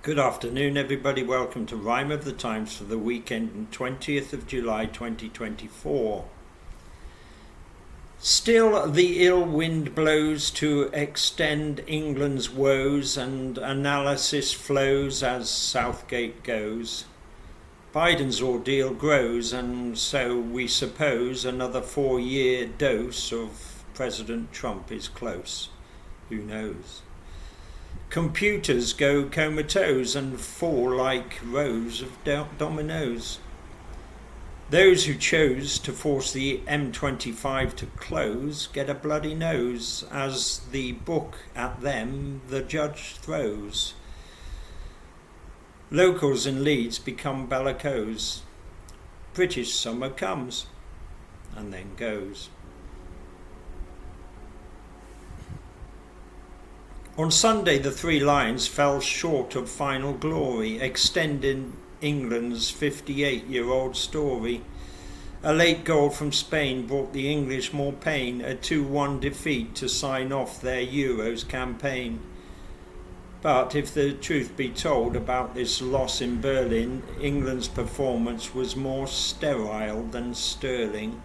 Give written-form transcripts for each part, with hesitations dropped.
Good afternoon, everybody. Welcome to Rhyme of the Times for the weekend, 20th of July 2024. Still the ill wind blows to extend England's woes, and analysis flows as Southgate goes. Biden's ordeal grows, and so we suppose another 4-year dose of President Trump is close. Who knows? Computers go comatose and fall like rows of dominoes. Those who chose to force the M25 to close get a bloody nose as the book at them the judge throws. Locals in Leeds become bellicose. British summer comes and then goes. On Sunday, the Three Lions fell short of final glory, extending England's 58-year-old story. A late goal from Spain brought the English more pain, a 2-1 defeat to sign off their Euros campaign. But if the truth be told about this loss in Berlin, England's performance was more sterile than sterling.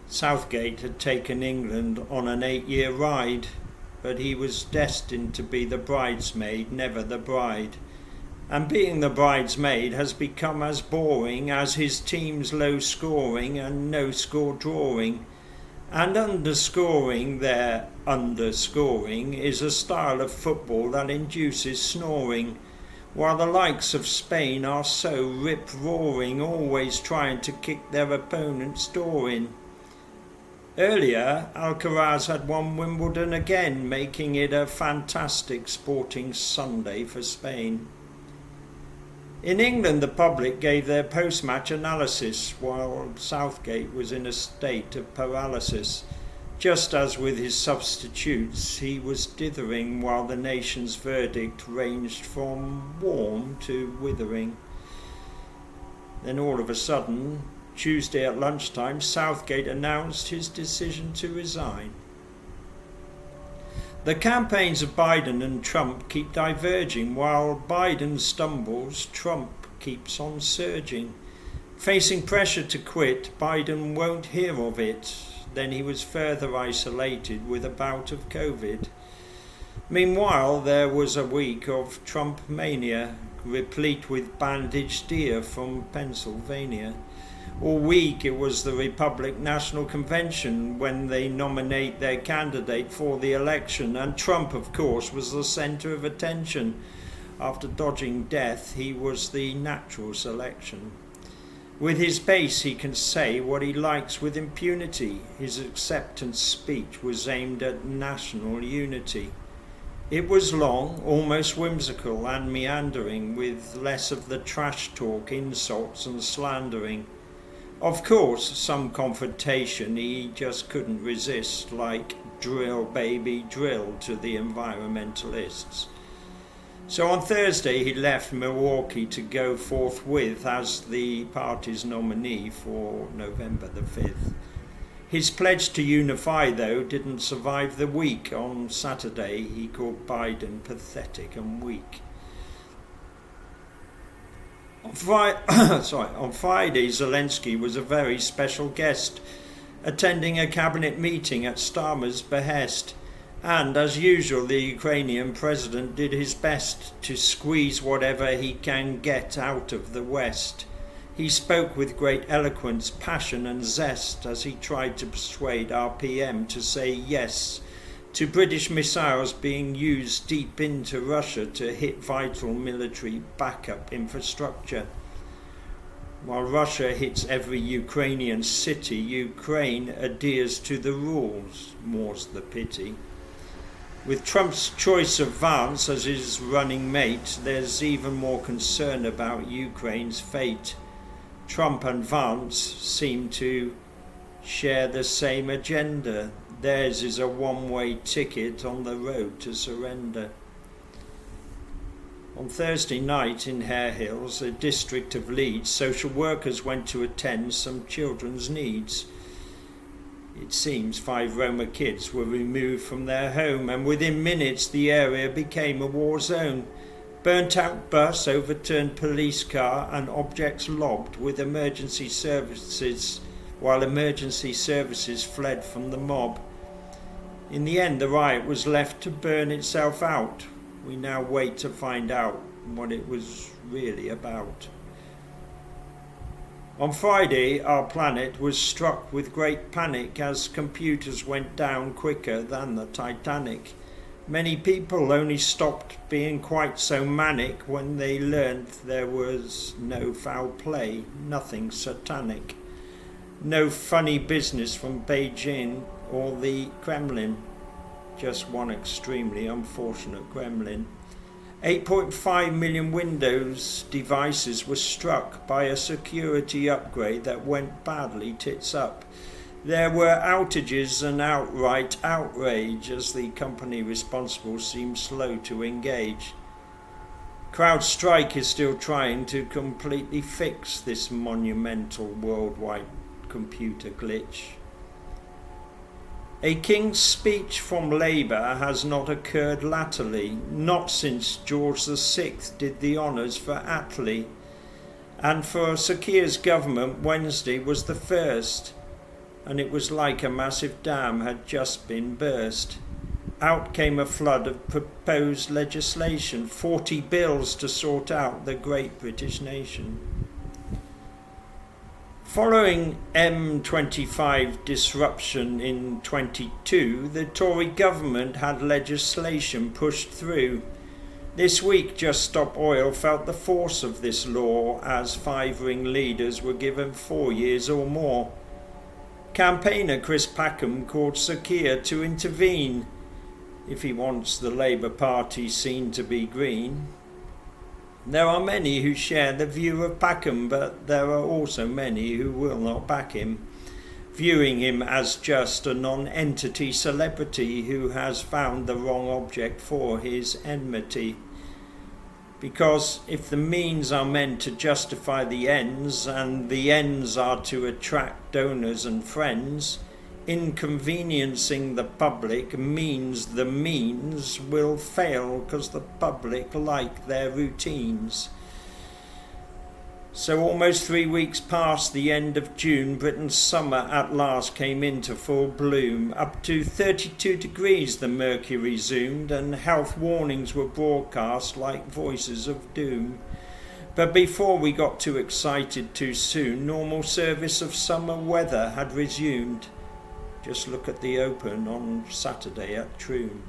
Southgate had taken England on an 8-year ride, but he was destined to be the bridesmaid, never the bride. And being the bridesmaid has become as boring as his team's low scoring and no score drawing. And underscoring their underscoring is a style of football that induces snoring, while the likes of Spain are so rip-roaring, always trying to kick their opponent's door in. Earlier, Alcaraz had won Wimbledon again, making it a fantastic sporting Sunday for Spain. In England, the public gave their post-match analysis, while Southgate was in a state of paralysis. Just as with his substitutes, he was dithering while the nation's verdict ranged from warm to withering. Then all of a sudden, Tuesday at lunchtime, Southgate announced his decision to resign. The campaigns of Biden and Trump keep diverging. While Biden stumbles, Trump keeps on surging. Facing pressure to quit, Biden won't hear of it. Then he was further isolated with a bout of COVID. Meanwhile, there was a week of Trump mania, replete with bandaged deer from Pennsylvania. All week it was the Republican National Convention when they nominate their candidate for the election, and Trump, of course, was the centre of attention. After dodging death, he was the natural selection. With his base, he can say what he likes with impunity. His acceptance speech was aimed at national unity. It was long, almost whimsical and meandering, with less of the trash talk, insults and slandering. Of course, some confrontation he just couldn't resist, like drill baby drill to the environmentalists. So on Thursday he left Milwaukee to go forthwith as the party's nominee for November the 5th. His pledge to unify, though, didn't survive the week. On Saturday he called Biden pathetic and weak. On Friday, Zelensky was a very special guest, attending a cabinet meeting at Starmer's behest, and as usual the Ukrainian president did his best to squeeze whatever he can get out of the West. He spoke with great eloquence, passion and zest as he tried to persuade our PM to say yes to British missiles being used deep into Russia to hit vital military backup infrastructure. While Russia hits every Ukrainian city, Ukraine adheres to the rules, more's the pity. With Trump's choice of Vance as his running mate, there's even more concern about Ukraine's fate. Trump and Vance seem to share the same agenda. Theirs is a one-way ticket on the road to surrender. On Thursday night in Hare Hills, a district of Leeds, social workers went to attend some children's needs. It seems 5 Roma kids were removed from their home, and within minutes the area became a war zone. Burnt out bus, overturned police car and objects lobbed with emergency services while emergency services fled from the mob. In the end, the riot was left to burn itself out. We now wait to find out what it was really about. On Friday, our planet was struck with great panic as computers went down quicker than the Titanic. Many people only stopped being quite so manic when they learnt there was no foul play, nothing satanic. No funny business from Beijing or the Kremlin. Just one extremely unfortunate gremlin. 8.5 million Windows devices were struck by a security upgrade that went badly tits up. There were outages and outright outrage as the company responsible seemed slow to engage. CrowdStrike is still trying to completely fix this monumental worldwide computer glitch. A King's Speech from Labour has not occurred latterly, not since George VI did the honours for Attlee, and for Sir Keir's government Wednesday was the first, and it was like a massive dam had just been burst. Out came a flood of proposed legislation, 40 bills to sort out the great British nation. Following M25 disruption in 22, the Tory government had legislation pushed through. This week, Just Stop Oil felt the force of this law as 5 ring leaders were given 4 years or more. Campaigner Chris Packham called Sir Keir to intervene if he wants the Labour Party seen to be green. There are many who share the view of Packham, but there are also many who will not back him, viewing him as just a non-entity celebrity who has found the wrong object for his enmity. Because if the means are meant to justify the ends, and the ends are to attract donors and friends, inconveniencing the public means the means will fail because the public like their routines. So almost 3 weeks past the end of June, Britain's summer at last came into full bloom. Up to 32 degrees the mercury zoomed, and health warnings were broadcast like voices of doom. But before we got too excited too soon, normal service of summer weather had resumed. Just look at the Open on Saturday at Troon.